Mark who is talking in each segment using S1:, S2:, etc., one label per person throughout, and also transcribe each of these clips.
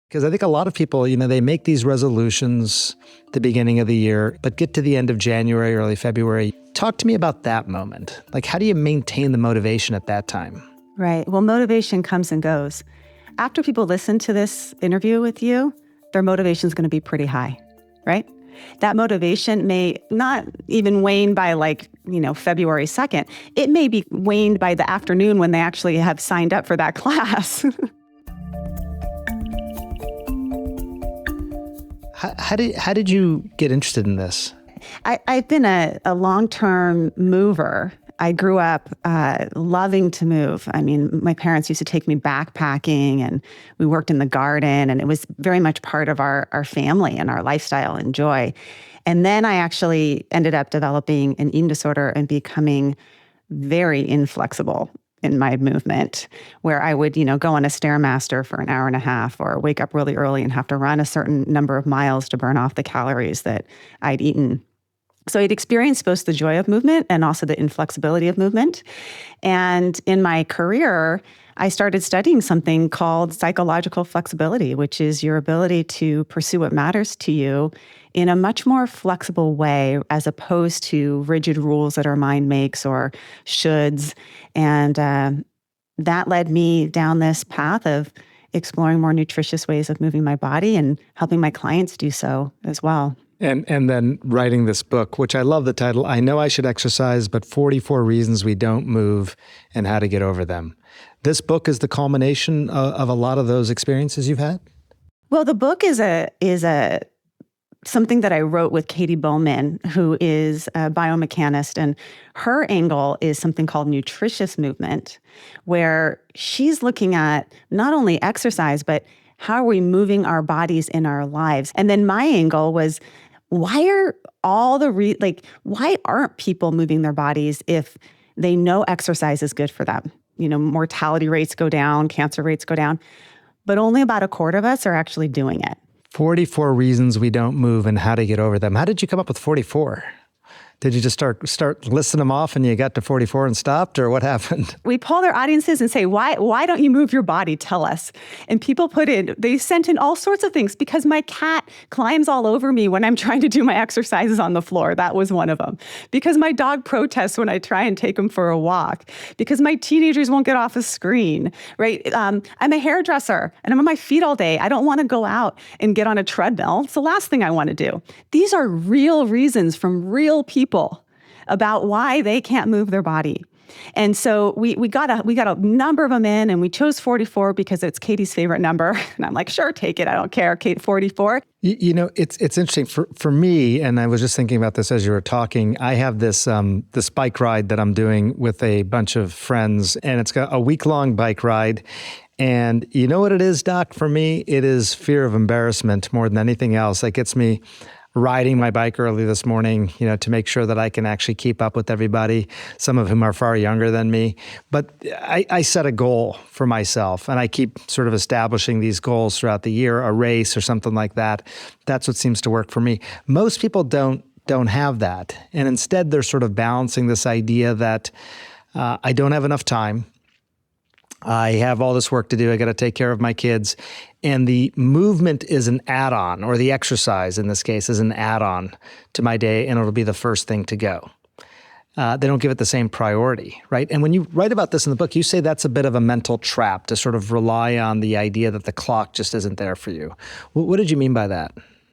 S1: Because I think a lot of people, they make these resolutions at the beginning of the year, but get to the end of January, early February. Talk to me about that moment. Like, how do you maintain the motivation at that time?
S2: Right. Well, motivation comes and goes. After people listen to this interview with you, their motivation is going to be pretty high, right? That motivation may not even wane by February 2nd. It may be waned by the afternoon when they actually have signed up for that class.
S1: How did you get interested in this?
S2: I've been a long-term mover. I grew up loving to move. I mean, my parents used to take me backpacking, and we worked in the garden, and it was very much part of our family and our lifestyle and joy. And then I actually ended up developing an eating disorder and becoming very inflexible in my movement, where I would, go on a Stairmaster for an hour and a half, or wake up really early and have to run a certain number of miles to burn off the calories that I'd eaten. So I'd experienced both the joy of movement and also the inflexibility of movement. And in my career, I started studying something called psychological flexibility, which is your ability to pursue what matters to you in a much more flexible way, as opposed to rigid rules that our mind makes or shoulds. And that led me down this path of exploring more nutritious ways of moving my body and helping my clients do so as well.
S1: And then writing this book, which I love the title, I Know I Should Exercise, but 44 Reasons We Don't Move and How to Get Over Them. This book is the culmination of a lot of those experiences you've had?
S2: Well, the book is something that I wrote with Katie Bowman, who is a biomechanist, and her angle is something called nutritious movement, where she's looking at not only exercise, but how are we moving our bodies in our lives? And then my angle was, why aren't people moving their bodies if they know exercise is good for them? Mortality rates go down, cancer rates go down, but only about a quarter of us are actually doing it.
S1: 44 reasons we don't move and how to get over them. How did you come up with 44? Did you just start listing them off and you got to 44 and stopped, or what happened?
S2: We poll their audiences and say, why don't you move your body? Tell us. And people they sent in all sorts of things. Because my cat climbs all over me when I'm trying to do my exercises on the floor. That was one of them. Because my dog protests when I try and take him for a walk. Because my teenagers won't get off a screen, right? I'm a hairdresser and I'm on my feet all day. I don't want to go out and get on a treadmill. It's the last thing I want to do. These are real reasons from real people about why they can't move their body. And so we got a number of them in, and we chose 44 because it's Katie's favorite number. And I'm like, sure, take it. I don't care. Kate, 44.
S1: It's interesting for me, and I was just thinking about this as you were talking. I have this bike ride that I'm doing with a bunch of friends, and it's got a week-long bike ride. And you know what it is, Doc? For me, it is fear of embarrassment more than anything else. That gets me riding my bike early this morning, to make sure that I can actually keep up with everybody, some of whom are far younger than me. But I set a goal for myself, and I keep sort of establishing these goals throughout the year, a race or something like that. That's what seems to work for me. Most people don't have that. And instead, they're sort of balancing this idea that I don't have enough time. I have all this work to do. I got to take care of my kids. And the movement is an add-on, or the exercise in this case is an add-on to my day, and it'll be the first thing to go. They don't give it the same priority, right? And when you write about this in the book, you say that's a bit of a mental trap to sort of rely on the idea that the clock just isn't there for you. What did you mean by that?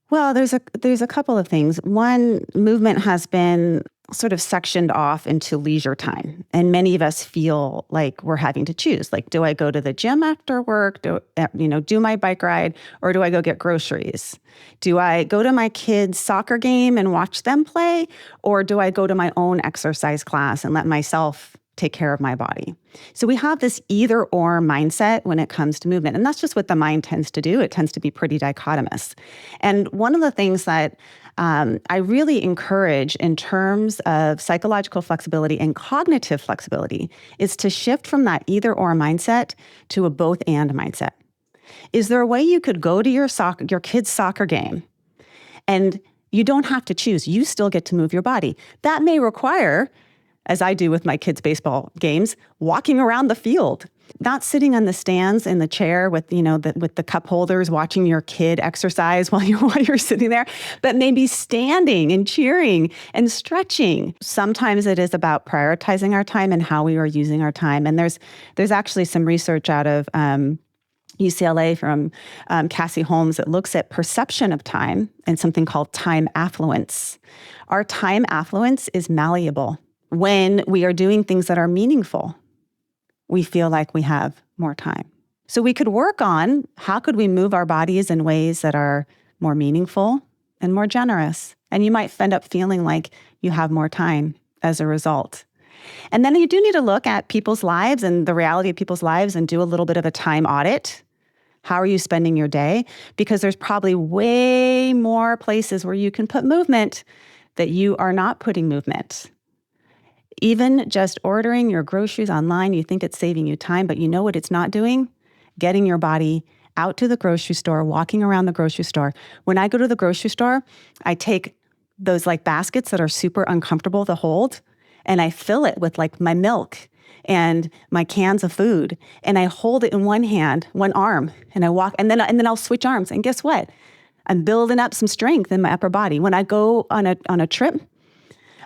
S2: Well, there's a couple of things. One, movement has been sort of sectioned off into leisure time. And many of us feel like we're having to choose. Like, do I go to the gym after work, do my bike ride, or do I go get groceries? Do I go to my kids' soccer game and watch them play, or do I go to my own exercise class and let myself take care of my body? So we have this either or mindset when it comes to movement. And that's just what the mind tends to do. It tends to be pretty dichotomous. And one of the things that I really encourage in terms of psychological flexibility and cognitive flexibility is to shift from that either or mindset to a both and mindset. Is there a way you could go to your kid's soccer game and you don't have to choose? You still get to move your body. That may require, as I do with my kids' baseball games, walking around the field. Not sitting on the stands in the chair with, with the cup holders, watching your kid exercise while you're sitting there, but maybe standing and cheering and stretching. Sometimes it is about prioritizing our time and how we are using our time. And there's actually some research out of UCLA from Cassie Holmes that looks at perception of time and something called time affluence. Our time affluence is malleable. When we are doing things that are meaningful, we feel like we have more time. So we could work on how could we move our bodies in ways that are more meaningful and more generous. And you might end up feeling like you have more time as a result. And then you do need to look at people's lives and the reality of people's lives and do a little bit of a time audit. How are you spending your day? Because there's probably way more places where you can put movement that you are not putting movement. Even just ordering your groceries online, you think it's saving you time, but you know what it's not doing? Getting your body out to the grocery store, walking around the grocery store. When I go to the grocery store, I take those like baskets that are super uncomfortable to hold, and I fill it with like my milk and my cans of food, and I hold it in one hand, one arm, and I walk, and then I'll switch arms. And guess what? I'm building up some strength in my upper body. When I go on a trip,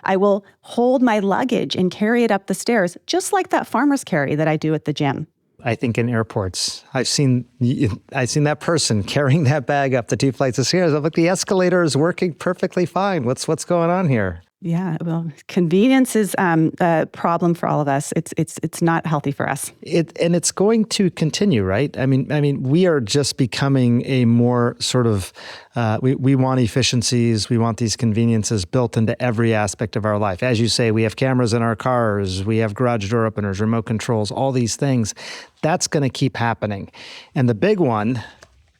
S2: I will hold my luggage and carry it up the stairs, just like that farmer's carry that I do at the gym.
S1: I think in airports, I've seen that person carrying that bag up the 2 flights of stairs. I'm like, the escalator is working perfectly fine. What's going on here?
S2: Yeah, well, convenience is a problem for all of us. It's not healthy for us.
S1: And it's going to continue, right? I mean, we are just becoming a more sort of we want efficiencies, we want these conveniences built into every aspect of our life. As you say, we have cameras in our cars, we have garage door openers, remote controls, all these things. That's going to keep happening. And the big one,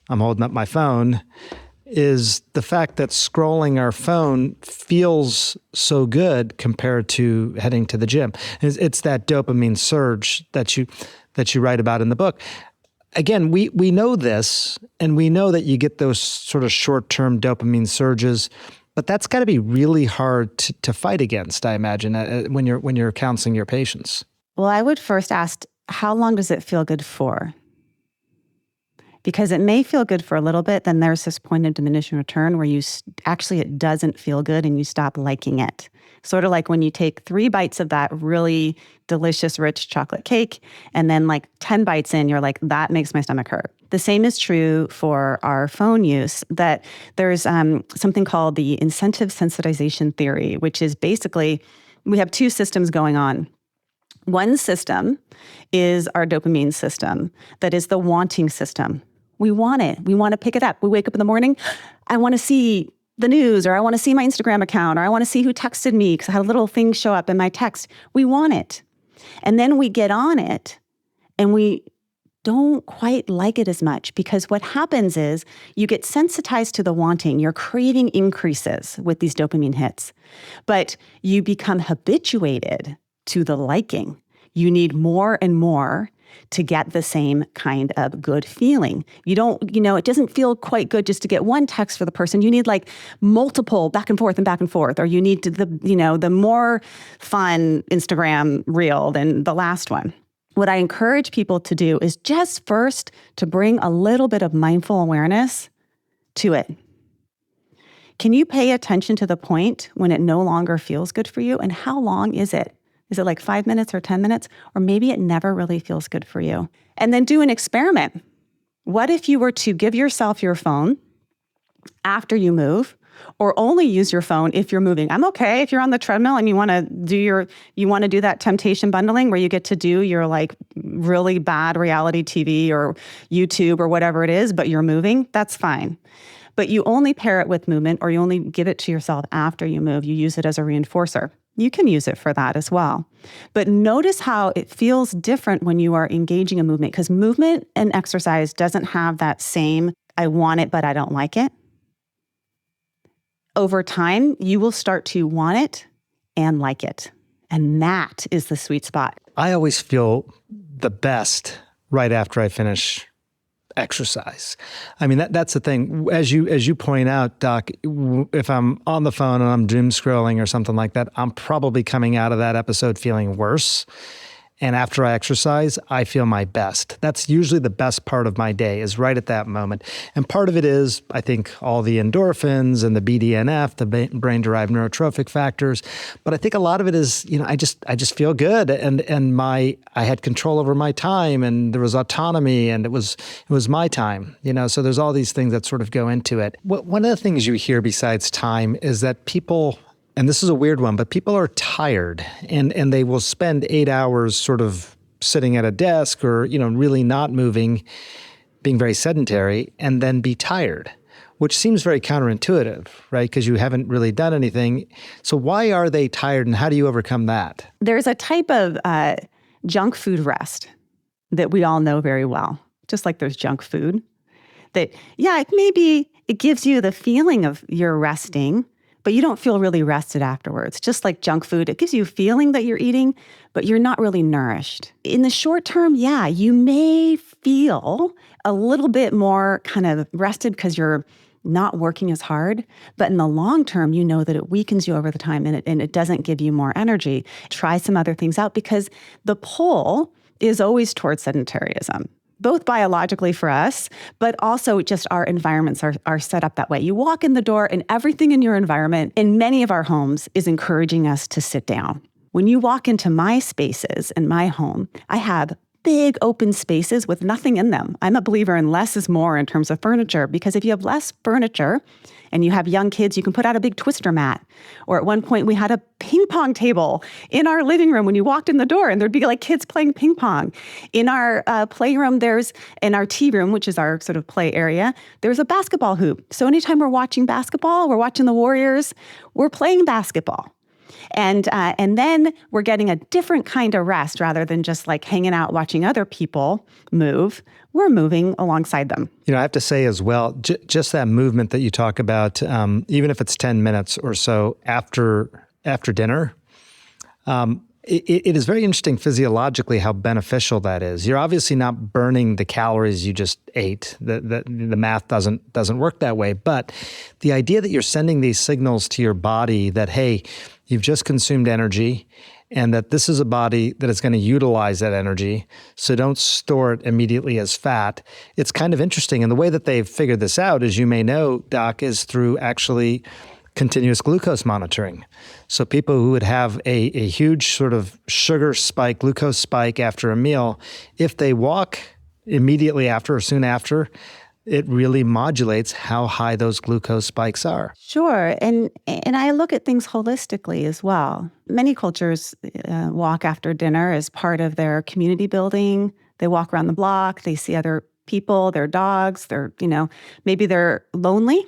S1: I'm holding up my phone, is the fact that scrolling our phone feels so good compared to heading to the gym. It's that dopamine surge that you write about in the book. Again, we know this, and we know that you get those sort of short-term dopamine surges, but that's got to be really hard to fight against, I imagine, when you're counseling your patients.
S2: Well, I would first ask, how long does it feel good for? Because it may feel good for a little bit, then there's this point of diminishing return where it doesn't feel good and you stop liking it. Sort of like when you take 3 bites of that really delicious, rich chocolate cake, and then like 10 bites in, you're like, that makes my stomach hurt. The same is true for our phone use, that there's something called the incentive sensitization theory, which is basically, we have 2 systems going on. One system is our dopamine system, that is the wanting system. We want it. We want to pick it up. We wake up in the morning, I want to see the news, or I want to see my Instagram account, or I want to see who texted me because I had a little thing show up in my text. We want it. And then we get on it and we don't quite like it as much, because what happens is you get sensitized to the wanting. Your craving increases with these dopamine hits, but you become habituated to the liking. You need more and more to get the same kind of good feeling. You don't, it doesn't feel quite good just to get one text for the person. You need like multiple back and forth, or you need the more fun Instagram reel than the last one. What I encourage people to do is just first to bring a little bit of mindful awareness to it. Can you pay attention to the point when it no longer feels good for you? And how long is it? Is it like 5 minutes or 10 minutes? Or maybe it never really feels good for you. And then do an experiment. What if you were to give yourself your phone after you move, or only use your phone if you're moving? I'm okay if you're on the treadmill and you want to do that temptation bundling where you get to do your like really bad reality TV or YouTube or whatever it is, but you're moving, that's fine. But you only pair it with movement, or you only give it to yourself after you move. You use it as a reinforcer. You can use it for that as well. But notice how it feels different when you are engaging in movement, because movement and exercise doesn't have that same, I want it, but I don't like it. Over time, you will start to want it and like it. And that is the sweet spot.
S1: I always feel the best right after I finish exercise. I mean, that's the thing. As you point out, Doc, if I'm on the phone and I'm doom scrolling or something like that, I'm probably coming out of that episode feeling worse. And after I exercise, I feel my best. That's usually the best part of my day, is right at that moment. And part of it is, I think, all the endorphins and the BDNF, the brain-derived neurotrophic factors. But I think a lot of it is, I just feel good, and I had control over my time, and there was autonomy, and it was my time. So there's all these things that sort of go into it. One of the things you hear besides time is that people, and this is a weird one, but people are tired, and they will spend 8 hours sort of sitting at a desk or, really not moving, being very sedentary, and then be tired, which seems very counterintuitive, right? Because you haven't really done anything. So why are they tired, and how do you overcome that?
S2: There's a type of junk food rest that we all know very well, just like there's junk food. That, maybe it gives you the feeling of you're resting, but you don't feel really rested afterwards. Just like junk food, it gives you a feeling that you're eating, but you're not really nourished. In the short term, you may feel a little bit more kind of rested because you're not working as hard. But in the long term, you know that it weakens you over the time, and it doesn't give you more energy. Try some other things out, because the pull is always towards sedentarism, both biologically for us, but also just our environments are set up that way. You walk in the door and everything in your environment, in many of our homes, is encouraging us to sit down. When you walk into my spaces in my home, I have big open spaces with nothing in them. I'm a believer in less is more in terms of furniture, because if you have less furniture and you have young kids, you can put out a big twister mat. Or at one point we had a ping pong table in our living room when you walked in the door, and there'd be like kids playing ping pong. In our playroom, in our tea room, which is our sort of play area, there's a basketball hoop. So anytime we're watching basketball, we're watching the Warriors, we're playing basketball. And then we're getting a different kind of rest rather than just like hanging out watching other people move. We're moving alongside them. I have to say as well, just that movement that you talk about, even if it's 10 minutes or so after dinner, it is very interesting physiologically how beneficial that is. You're obviously not burning the calories you just ate. The math doesn't work that way. But the idea that you're sending these signals to your body that, hey, you've just consumed energy, and that this is a body that is going to utilize that energy, so don't store it immediately as fat. It's kind of interesting. And the way that they've figured this out, as you may know, Doc, is through actually continuous glucose monitoring. So people who would have a huge sort of sugar spike, glucose spike after a meal, if they walk immediately after or soon after, it really modulates how high those glucose spikes are. Sure. And I look at things holistically as well. Many cultures walk after dinner as part of their community building. They walk around the block, they see other people, their dogs, maybe they're lonely,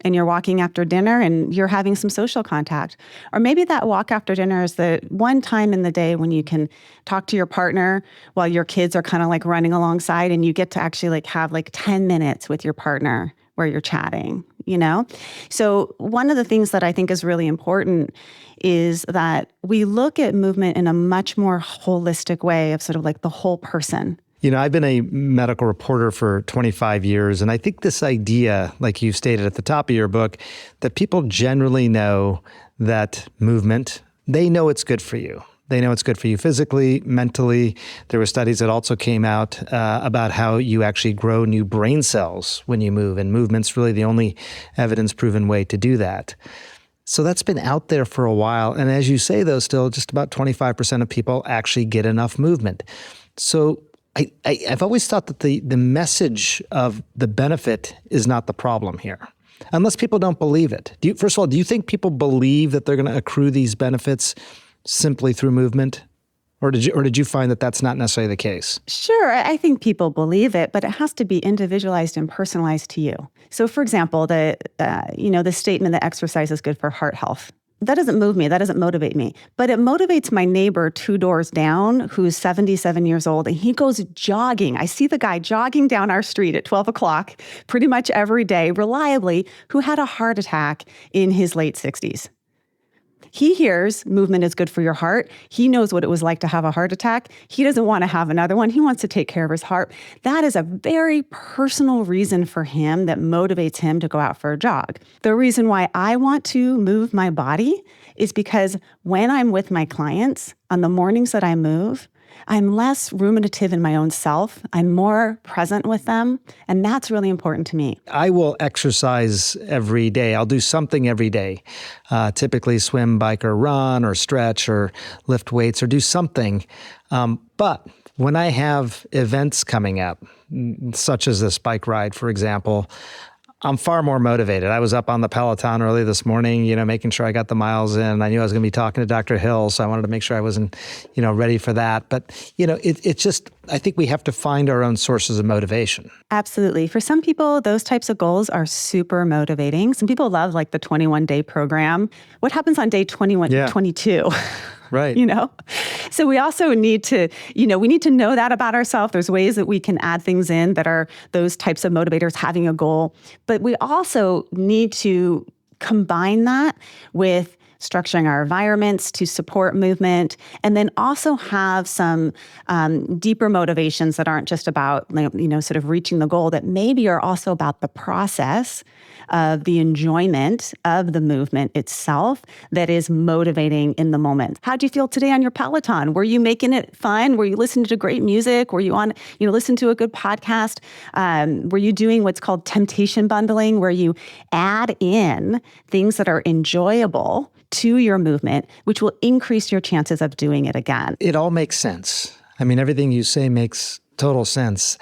S2: and you're walking after dinner and you're having some social contact. Or maybe that walk after dinner is the one time in the day when you can talk to your partner while your kids are kind of like running alongside, and you get to actually like have like 10 minutes with your partner where you're chatting, So one of the things that I think is really important is that we look at movement in a much more holistic way of sort of like the whole person.
S1: I've been a medical reporter for 25 years, and I think this idea, like you stated at the top of your book, that people generally know that movement, they know it's good for you. They know it's good for you physically, mentally. There were studies that also came out about how you actually grow new brain cells when you move, and movement's really the only evidence-proven way to do that. So that's been out there for a while. And as you say, though, still just about 25% of people actually get enough movement. So I've always thought that the message of the benefit is not the problem here, unless people don't believe it. First of all, do you think people believe that they're going to accrue these benefits simply through movement? Or did you find that that's not necessarily the case?
S2: Sure, I think people believe it, but it has to be individualized and personalized to you. So, for example, the statement that exercise is good for heart health. That doesn't move me. That doesn't motivate me. But it motivates my neighbor 2 doors down who's 77 years old, and he goes jogging. I see the guy jogging down our street at 12 o'clock pretty much every day, reliably, who had a heart attack in his late 60s. He hears movement is good for your heart. He knows what it was like to have a heart attack. He doesn't want to have another one. He wants to take care of his heart. That is a very personal reason for him that motivates him to go out for a jog. The reason why I want to move my body is because when I'm with my clients, on the mornings that I move, I'm less ruminative in my own self. I'm more present with them. And that's really important to me.
S1: I will exercise every day. I'll do something every day, typically swim, bike, or run, or stretch, or lift weights, or do something. But when I have events coming up, such as this bike ride, for example, I'm far more motivated. I was up on the Peloton early this morning, making sure I got the miles in. I knew I was going to be talking to Dr. Hill, so I wanted to make sure I wasn't, ready for that. But, it's just, I think we have to find our own sources of motivation.
S2: Absolutely. For some people, those types of goals are super motivating. Some people love like the 21-day program. What happens on day 21, 22?
S1: Right.
S2: So we also need to, we need to know that about ourselves. There's ways that we can add things in that are those types of motivators, having a goal. But we also need to combine that with structuring our environments to support movement, and then also have some deeper motivations that aren't just about, sort of reaching the goal, that maybe are also about the process of the enjoyment of the movement itself that is motivating in the moment. How do you feel today on your Peloton? Were you making it fun? Were you listening to great music? Were you on, listen to a good podcast? Were you doing what's called temptation bundling, where you add in things that are enjoyable to your movement, which will increase your chances of doing it again?
S1: It all makes sense. I mean, everything you say makes total sense.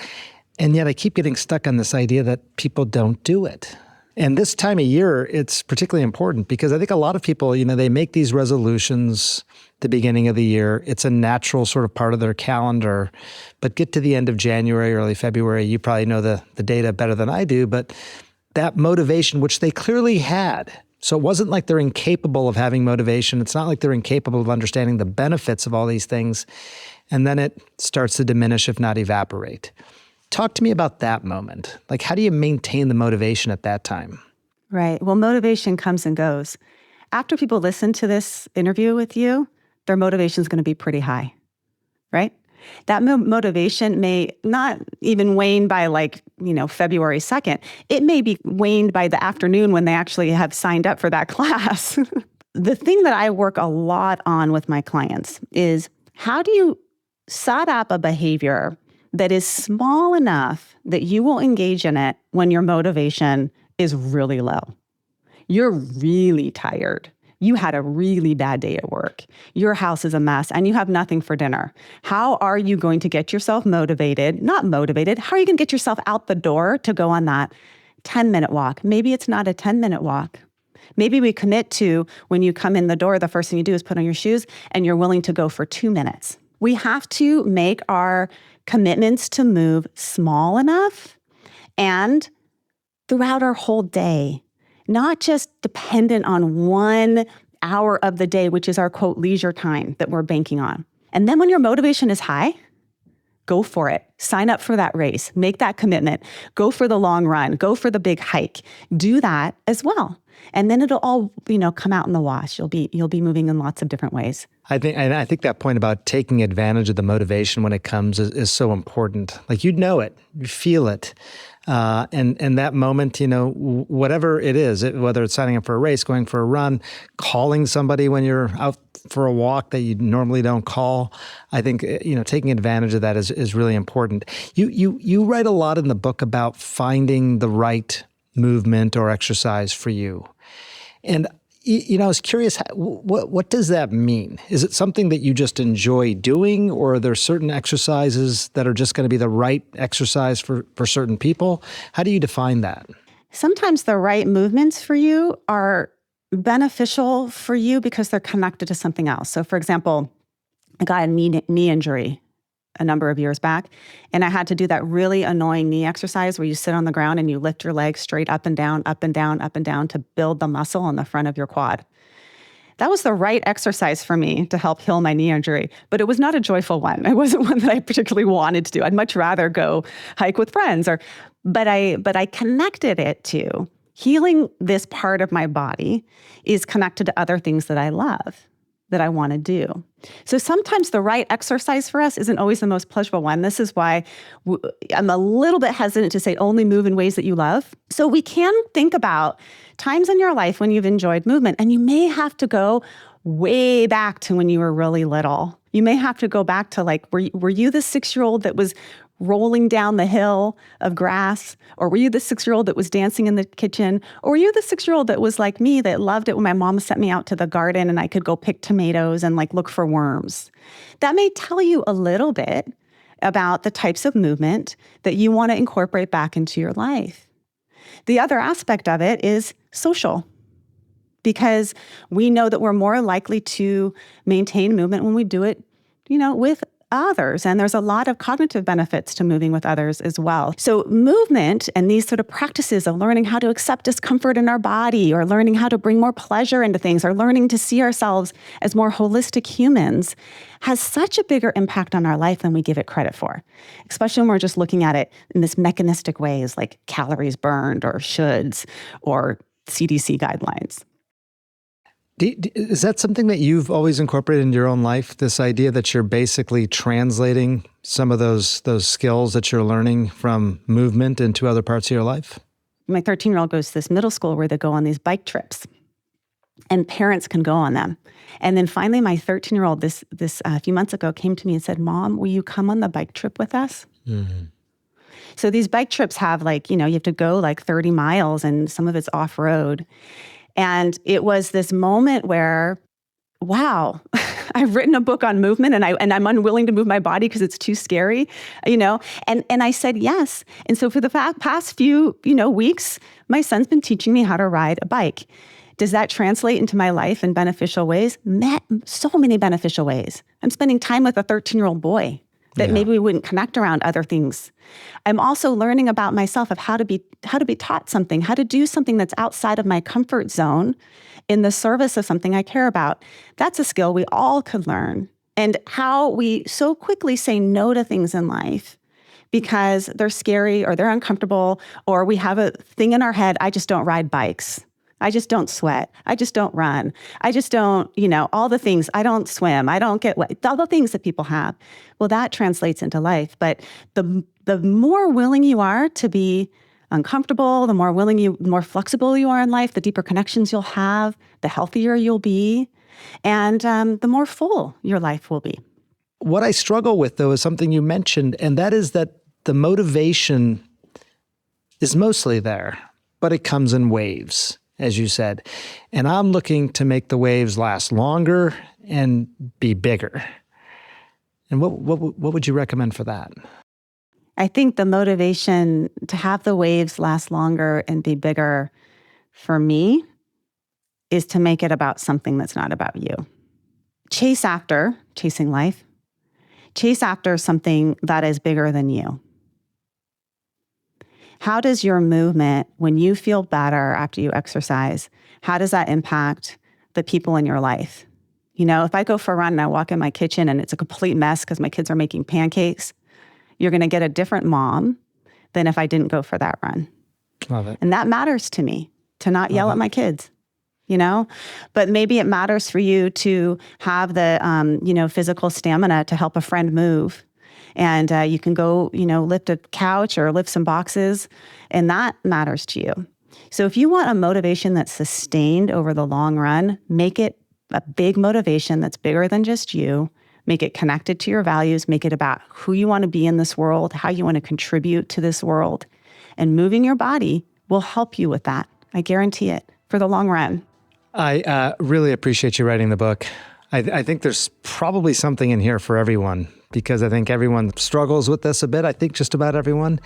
S1: And yet I keep getting stuck on this idea that people don't do it. And this time of year, it's particularly important because I think a lot of people, they make these resolutions the beginning of the year. It's a natural sort of part of their calendar. But get to the end of January, early February, you probably know the data better than I do, but that motivation, which they clearly had. So it wasn't like they're incapable of having motivation. It's not like they're incapable of understanding the benefits of all these things. And then it starts to diminish, if not evaporate. Talk to me about that moment. Like, how do you maintain the motivation at that time?
S2: Right. Well, motivation comes and goes. After people listen to this interview with you, their motivation is going to be pretty high, right? That motivation may not even wane by February 2nd. It may be waned by the afternoon when they actually have signed up for that class. The thing that I work a lot on with my clients is, how do you set up a behavior that is small enough that you will engage in it when your motivation is really low? You're really tired. You had a really bad day at work. Your house is a mess and you have nothing for dinner. How are you going to get yourself motivated? Not motivated. How are you going to get yourself out the door to go on that 10-minute walk? Maybe it's not a 10-minute walk. Maybe we commit to, when you come in the door, the first thing you do is put on your shoes and you're willing to go for 2 minutes. We have to make our commitments to move small enough and throughout our whole day, not just dependent on 1 hour of the day, which is our, quote, leisure time that we're banking on. And then when your motivation is high, go for it. Sign up for that race. Make that commitment. Go for the long run. Go for the big hike. Do that as well. And then it'll all, come out in the wash. You'll be moving in lots of different ways.
S1: I think that point about taking advantage of the motivation when it comes is so important. Like, you know it, you feel it. And that moment, whatever it is, whether it's signing up for a race, going for a run, calling somebody when you're out for a walk that you normally don't call, I think, taking advantage of that is really important. You write a lot in the book about finding the right movement or exercise for you. And I was curious, what does that mean? Is it something that you just enjoy doing, or are there certain exercises that are just going to be the right exercise for certain people? How do you define that?
S2: Sometimes the right movements for you are beneficial for you because they're connected to something else. So, for example, I got a knee injury a number of years back, and I had to do that really annoying knee exercise where you sit on the ground and you lift your legs straight up and down, up and down, up and down to build the muscle on the front of your quad. That was the right exercise for me to help heal my knee injury, but it was not a joyful one. It wasn't one that I particularly wanted to do. I'd much rather go hike with friends, but I connected it to healing this part of my body is connected to other things that I love, that I want to do. So sometimes the right exercise for us isn't always the most pleasurable one. This is why I'm a little bit hesitant to say only move in ways that you love. So we can think about times in your life when you've enjoyed movement, and you may have to go way back to when you were really little You may have to go back to like, were you the 6-year-old that was rolling down the hill of grass? Or were you the 6-year-old that was dancing in the kitchen? Or were you the 6-year-old that was like me, that loved it when my mom sent me out to the garden and I could go pick tomatoes and like look for worms? That may tell you a little bit about the types of movement that you want to incorporate back into your life. The other aspect of it is social, because we know that we're more likely to maintain movement when we do it, with others. And there's a lot of cognitive benefits to moving with others as well. So movement and these sort of practices of learning how to accept discomfort in our body, or learning how to bring more pleasure into things, or learning to see ourselves as more holistic humans, has such a bigger impact on our life than we give it credit for, especially when we're just looking at it in this mechanistic ways like calories burned or shoulds or CDC guidelines.
S1: Is that something that you've always incorporated into your own life, this idea that you're basically translating some of those skills that you're learning from movement into other parts of your life?
S2: My 13-year-old goes to this middle school where they go on these bike trips, and parents can go on them. And then finally, my 13-year-old, this a few months ago, came to me and said, "Mom, will you come on the bike trip with us?" Mm-hmm. So these bike trips have you have to go like 30 miles, and some of it's off-road. And it was this moment where, wow, I've written a book on movement and I'm unwilling to move my body because it's too scary, and I said yes. And so for the past few, weeks, my son's been teaching me how to ride a bike. Does that translate into my life in beneficial ways? So many beneficial ways. I'm spending time with a 13-year-old boy that maybe we wouldn't connect around other things. I'm also learning about myself of how to be taught something, how to do something that's outside of my comfort zone in the service of something I care about. That's a skill we all could learn. And how we so quickly say no to things in life because they're scary or they're uncomfortable, or we have a thing in our head, I just don't ride bikes. I just don't sweat. I just don't run. I just don't, all the things. I don't swim. I don't get wet. All the things that people have. Well, that translates into life. But the more willing you are to be uncomfortable, the more flexible you are in life, the deeper connections you'll have, the healthier you'll be, and the more full your life will be.
S1: What I struggle with, though, is something you mentioned, and that is that the motivation is mostly there, but it comes in waves, as you said. And I'm looking to make the waves last longer and be bigger. And what would you recommend for that?
S2: I think the motivation to have the waves last longer and be bigger for me is to make it about something that's not about you. Chasing life. Chase after something that is bigger than you. How does your movement, when you feel better after you exercise, how does that impact the people in your life? If I go for a run and I walk in my kitchen and it's a complete mess because my kids are making pancakes, you're going to get a different mom than if I didn't go for that run.
S1: Love it.
S2: And that matters to me, to not yell at my kids, But maybe it matters for you to have the, physical stamina to help a friend move. And you can go, lift a couch or lift some boxes, and that matters to you. So if you want a motivation that's sustained over the long run, make it a big motivation that's bigger than just you. Make it connected to your values. Make it about who you want to be in this world, how you want to contribute to this world. And moving your body will help you with that. I guarantee it for the long run.
S1: I really appreciate you writing the book. I think there's probably something in here for everyone, because I think everyone struggles with this a bit. I think just about everyone.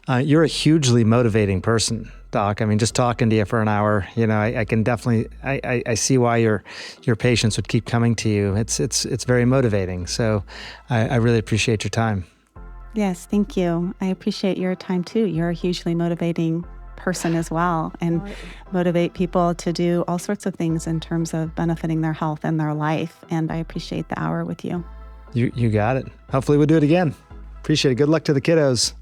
S1: You're a hugely motivating person, Doc. I mean, just talking to you for an hour, I can definitely, I see why your patients would keep coming to you. It's very motivating. So I really appreciate your time.
S2: Yes, thank you. I appreciate your time too. You're a hugely motivating person as well, and motivate people to do all sorts of things in terms of benefiting their health and their life. And I appreciate the hour with you.
S1: You got it. Hopefully we'll do it again. Appreciate it. Good luck to the kiddos.